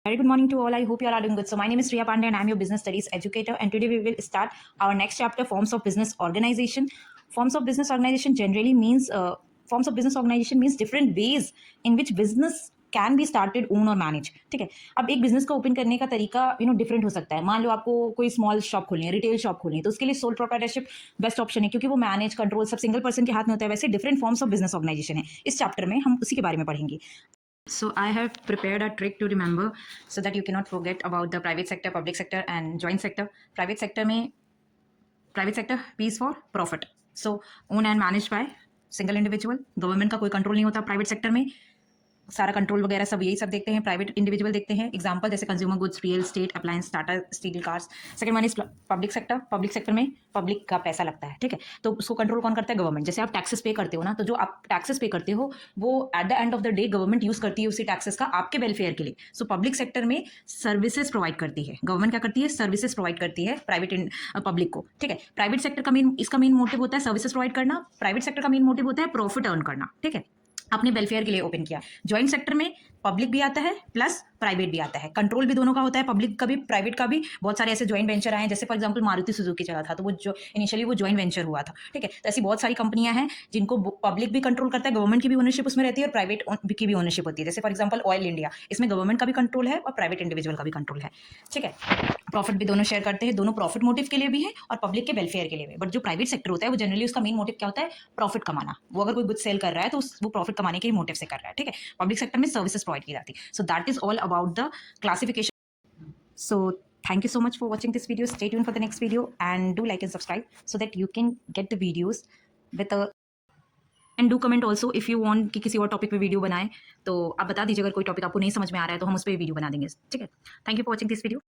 Very good morning to all. I hope you all are doing good. So my name is Riya Pandey and I'm your business studies educator. And today we will start our next chapter, forms of business organization. Forms of business organization generally means different ways in which business can be started own और manage. ठीक है. अब एक business को open करने का तरीका different हो सकता है. मान लो आपको कोई स्मॉल शॉप खोलनी है, रिटेल शॉप खोलनी है, तो उसके लिए सोल प्रोप्राइटरशिप बेस्ट ऑप्शन है क्योंकि वो मैनेज कंट्रोल सब सिंगल पर्सन के हाथ में होता है. वैसे different forms of business organisation है. इस चैप्टर में हम उसी के बारे में पढ़ेंगे. So I have prepared a trick to remember so that you cannot forget about the private sector, public sector and joint sector. Private sector pays for profit. So owned and managed by single individual. Government का कोई control नहीं होता private sector में. सारा control वगैरह सब यही सब देखते हैं. प्राइवेट इंडिविजुअल देखते हैं. एग्जांपल जैसे consumer goods, real estate, appliance, Tata steel, cars. Second one is public sector. Public sector में पब्लिक का पैसा लगता है. ठीक है. तो उसको कंट्रोल कौन करता है? गवर्नमेंट. जैसे आप टैक्सेस पे करते हो ना, तो जो आप टैक्सेस पे करते हो वो at the end of the day government use करती है उसी टैक्सेस का आपके वेलफेयर के लिए. सो पब्लिक सेक्टर में सर्विसेज प्रोवाइड करती है. गवर्नमेंट क्या करती है? सर्विसेज प्रोवाइड करती है प्राइवेट पब्लिक को. ठीक है. प्राइवेट सेक्टर का इसका मेन मोटिव होता है सर्विसेज प्रोवाइड करना. प्राइवेट सेक्टर का मेन मोटिव होता है प्रॉफिट अर्न करना. ठीक है. अपने वेलफेयर के लिए ओपन किया. ज्वाइंट सेक्टर में पब्लिक भी आता है प्लस प्राइवेट भी आता है. कंट्रोल भी दोनों का होता है, पब्लिक का भी प्राइवेट का भी. बहुत सारे ऐसे ज्वाइंट वेंचर आए हैं, जैसे फॉर एग्जांपल मारुति सुजुकी चला था, तो वो जो इनिशियली वो ज्वाइंट वेंचर हुआ था. ठीक है. तो ऐसी बहुत सारी कंपनियां हैं जिनको पब्लिक भी कंट्रोल करता है, गवर्नमेंट की भी ओनरशिप उसमें रहती है और प्राइवेट की भी ओनरशिप होती है. जैसे फॉर एग्जाम्पल ऑयल इंडिया, इसमें गवर्नमेंट का भी कंट्रोल है और प्राइवेट इंडिविजुअल का भी कंट्रोल है. ठीक है. प्रॉफिट भी दोनों शेयर करते हैं. दोनों प्रॉफिट मोटिव के लिए भी है और पब्लिक के वेलफेयर के लिए भी. बट जो प्राइवेट सेक्टर होता है वो जनरली उसका मेन मोटिव क्या होता है? प्रॉफिट कमाना. वो अगर कोई गुड सेल कर रहा है तो वो प्रॉफिट कमाने के मोटिव से कर रहा है. ठीक है. पब्लिक सेक्टर में सर्विसेज प्रोवाइड की जाती है. So that is all about the classification. So thank you so much for watching this video. Stay tuned for the next video and do like and subscribe so that you can get the videos with a and do comment also if you want कि किसी और topic पे video बनाए तो आप बता दीजिए. अगर कोई टॉपिक आपको नहीं समझ में आ रहा है तो हम उस पर वीडियो बना देंगे. ठीक है. Thank you for watching this video.